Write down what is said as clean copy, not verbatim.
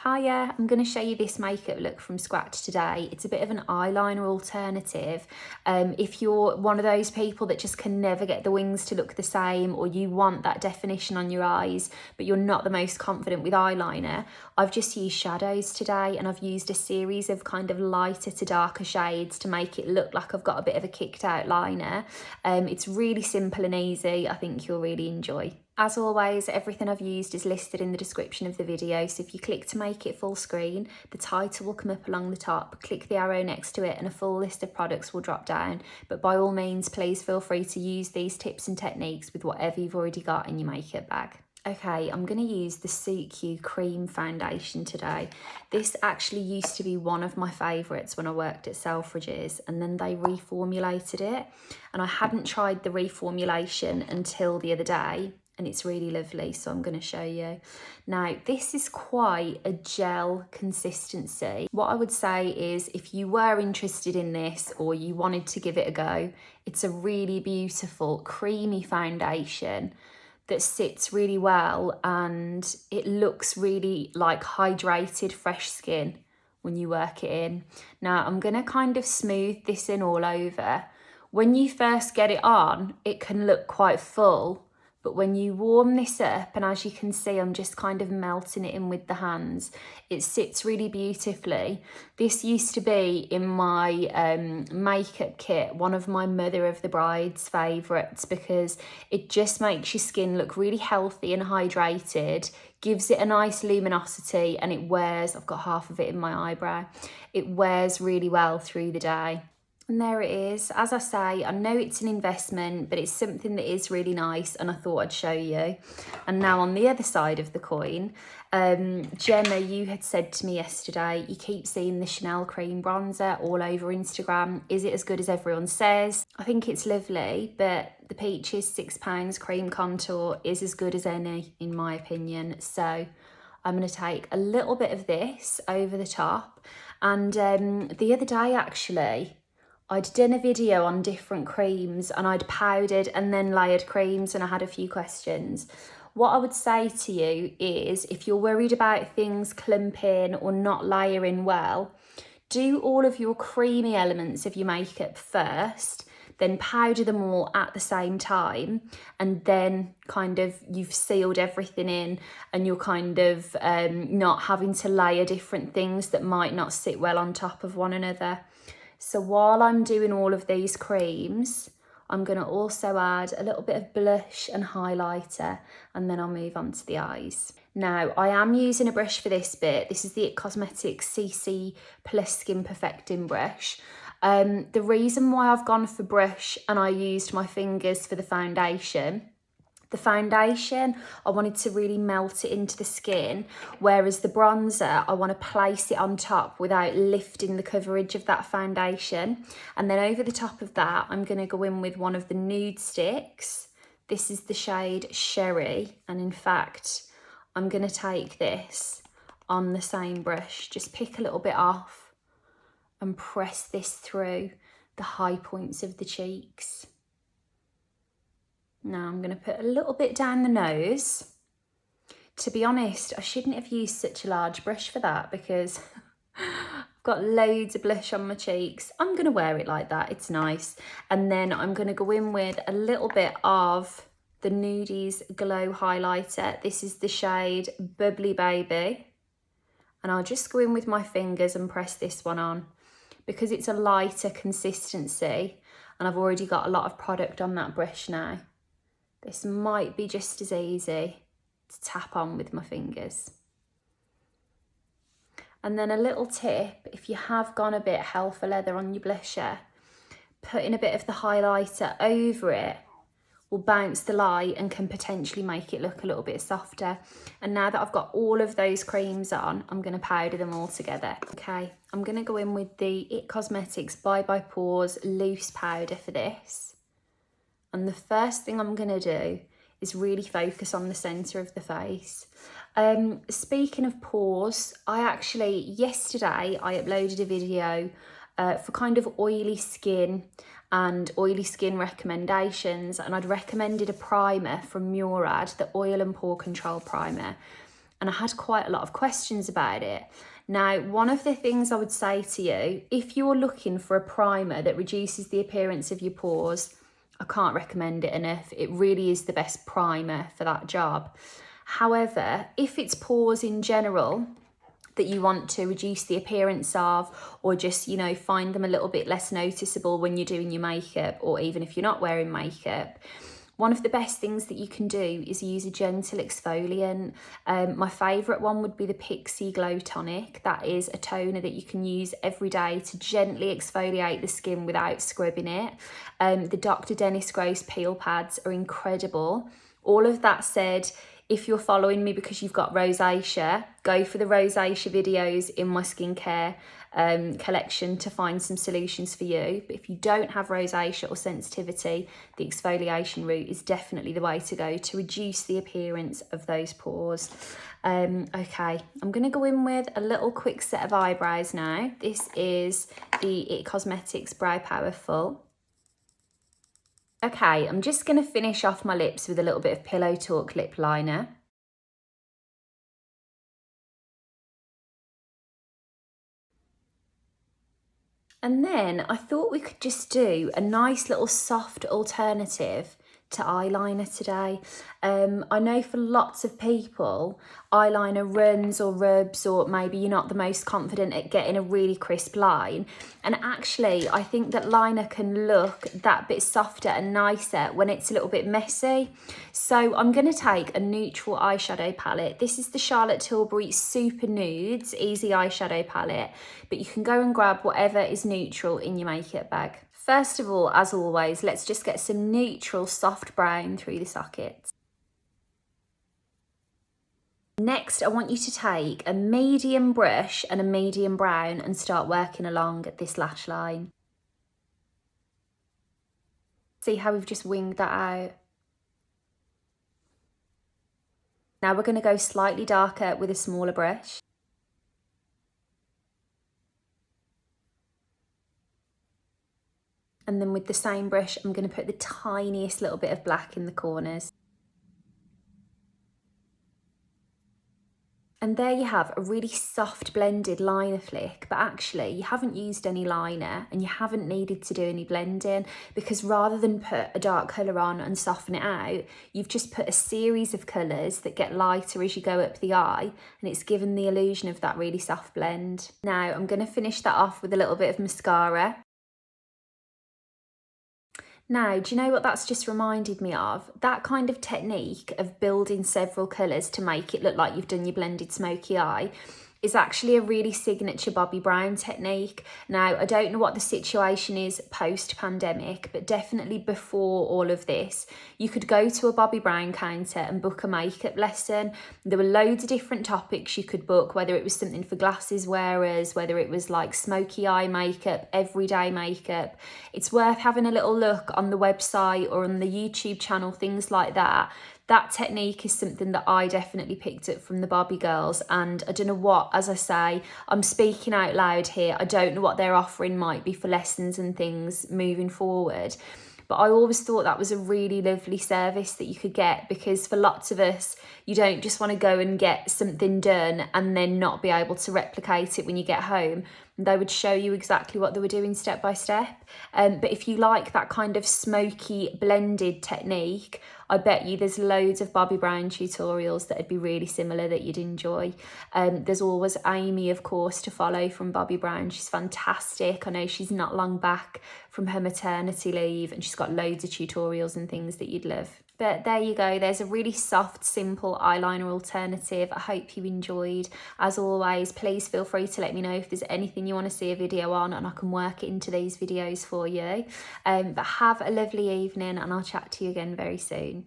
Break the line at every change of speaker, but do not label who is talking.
Hiya, I'm going to show you this makeup look from scratch today. It's a bit of an eyeliner alternative. If you're one of those people that just can never get the wings to look the same, or you want that definition on your eyes, but you're not the most confident with eyeliner, I've just used shadows today, and I've used a series of kind of lighter to darker shades to make it look like I've got a bit of a kicked out liner. It's really simple and easy. I think you'll really enjoy. As always, everything I've used is listed in the description of the video, so if you click to make it full screen, the title will come up along the top, click the arrow next to it and a full list of products will drop down. But by all means, please feel free to use these tips and techniques with whatever you've already got in your makeup bag. Okay, I'm going to use the Suqqu Cream Foundation today. This actually used to be one of my favourites when I worked at Selfridges, and then they reformulated it, and I hadn't tried the reformulation until the other day. And it's really lovely, so I'm going to show you. Now, this is quite a gel consistency. What I would say is if you were interested in this or you wanted to give it a go, it's a really beautiful creamy foundation that sits really well, and it looks really like hydrated fresh skin when you work it in. Now, I'm going to kind of smooth this in all over. When you first get it on, it can look quite full. But when you warm this up, and as you can see, I'm just kind of melting it in with the hands, it sits really beautifully. This used to be in my makeup kit, one of my mother of the bride's favourites, because it just makes your skin look really healthy and hydrated, gives it a nice luminosity, and it wears, I've got half of it in my eyebrow, it wears really well through the day. And there it is. As I say, I know it's an investment, but it's something that is really nice, and I thought I'd show you. And now on the other side of the coin, Gemma, you had said to me yesterday, you keep seeing the Chanel cream bronzer all over Instagram. Is it as good as everyone says? I think it's lovely, but the Peaches £6 cream contour is as good as any, in my opinion. So I'm going to take a little bit of this over the top. And the other day, actually, I'd done a video on different creams, and I'd powdered and then layered creams, and I had a few questions. What I would say to you is, if you're worried about things clumping or not layering well, do all of your creamy elements of your makeup first, then powder them all at the same time, and then kind of you've sealed everything in, and you're kind of not having to layer different things that might not sit well on top of one another. So while I'm doing all of these creams, I'm going to also add a little bit of blush and highlighter, and then I'll move on to the eyes. Now, I am using a brush for this bit. This is the It Cosmetics CC Plus Skin Perfecting brush. The reason why I've gone for brush and I used my fingers for the foundation, I wanted to really melt it into the skin, whereas the bronzer, I want to place it on top without lifting the coverage of that foundation. And then over the top of that, I'm going to go in with one of the Nudestix. This is the shade Cherie, and in fact, I'm going to take this on the same brush, just pick a little bit off and press this through the high points of the cheeks. Now I'm going to put a little bit down the nose. To be honest, I shouldn't have used such a large brush for that, because I've got loads of blush on my cheeks. I'm going to wear it like that, it's nice. And then I'm going to go in with a little bit of the Nudies Glow Highlighter. This is the shade Bubbly Bebe. And I'll just go in with my fingers and press this one on, because it's a lighter consistency, and I've already got a lot of product on that brush now. This might be just as easy to tap on with my fingers. And then a little tip, if you have gone a bit hell for leather on your blusher, putting a bit of the highlighter over it will bounce the light and can potentially make it look a little bit softer. And now that I've got all of those creams on, I'm going to powder them all together. Okay, I'm going to go in with the It Cosmetics Bye Bye Pores loose powder for this. And the first thing I'm going to do is really focus on the centre of the face. Speaking of pores, yesterday I uploaded a video for kind of oily skin and oily skin recommendations, and I'd recommended a primer from Murad, the Oil and Pore Control Primer. and I had quite a lot of questions about it. Now, one of the things I would say to you, if you're looking for a primer that reduces the appearance of your pores, I can't recommend it enough. It really is the best primer for that job. However, if it's pores in general that you want to reduce the appearance of, or just, you know, find them a little bit less noticeable when you're doing your makeup, or even if you're not wearing makeup, one of the best things that you can do is use a gentle exfoliant. My favourite one would be the Pixie Glow Tonic. That is a toner that you can use every day to gently exfoliate the skin without scrubbing it. The Dr. Dennis Gross peel pads are incredible. All of that said, if you're following me because you've got rosacea, go for the rosacea videos in my skincare collection to find some solutions for you. But if you don't have rosacea or sensitivity, the exfoliation route is definitely the way to go to reduce the appearance of those pores. Okay, I'm going to go in with a little quick set of eyebrows now. This is the It Cosmetics Brow Power Full. Okay, I'm just going to finish off my lips with a little bit of Pillow Talk lip liner. And then I thought we could just do a nice little soft alternative to eyeliner today. I know for lots of people, eyeliner runs or rubs, or maybe you're not the most confident at getting a really crisp line. And actually, I think that liner can look that bit softer and nicer when it's a little bit messy. So I'm going to take a neutral eyeshadow palette. This is the Charlotte Tilbury Super Nudes Easy Eyeshadow Palette, but you can go and grab whatever is neutral in your makeup bag. First of all, as always, let's just get some neutral soft brown through the sockets. Next, I want you to take a medium brush and a medium brown and start working along this lash line. See how we've just winged that out? Now we're going to go slightly darker with a smaller brush. And then with the same brush, I'm going to put the tiniest little bit of black in the corners. And there you have a really soft blended liner flick, but actually you haven't used any liner and you haven't needed to do any blending, because rather than put a dark colour on and soften it out, you've just put a series of colours that get lighter as you go up the eye, and it's given the illusion of that really soft blend. Now I'm going to finish that off with a little bit of mascara. Now, do you know what that's just reminded me of? That kind of technique of building several colours to make it look like you've done your blended smoky eye is actually a really signature Bobbi Brown technique. Now, I don't know what the situation is post-pandemic, but definitely before all of this, you could go to a Bobbi Brown counter and book a makeup lesson. There were loads of different topics you could book, whether it was something for glasses wearers, whether it was like smoky eye makeup, everyday makeup. It's worth having a little look on the website or on the YouTube channel, things like that. That technique is something that I definitely picked up from the Bobbi girls, and I don't know what, as I say, I'm speaking out loud here, I don't know what their offering might be for lessons and things moving forward. But I always thought that was a really lovely service that you could get, because for lots of us, you don't just want to go and get something done and then not be able to replicate it when you get home. They would show you exactly what they were doing step by step. But if you like that kind of smoky blended technique, I bet you there's loads of Bobbi Brown tutorials that would be really similar that you'd enjoy. There's always Amy, of course, to follow from Bobbi Brown. She's fantastic. I know she's not long back from her maternity leave, and she's got loads of tutorials and things that you'd love. But there you go, there's a really soft, simple eyeliner alternative. I hope you enjoyed. As always, please feel free to let me know if there's anything you want to see a video on, and I can work it into these videos for you. But have a lovely evening, and I'll chat to you again very soon.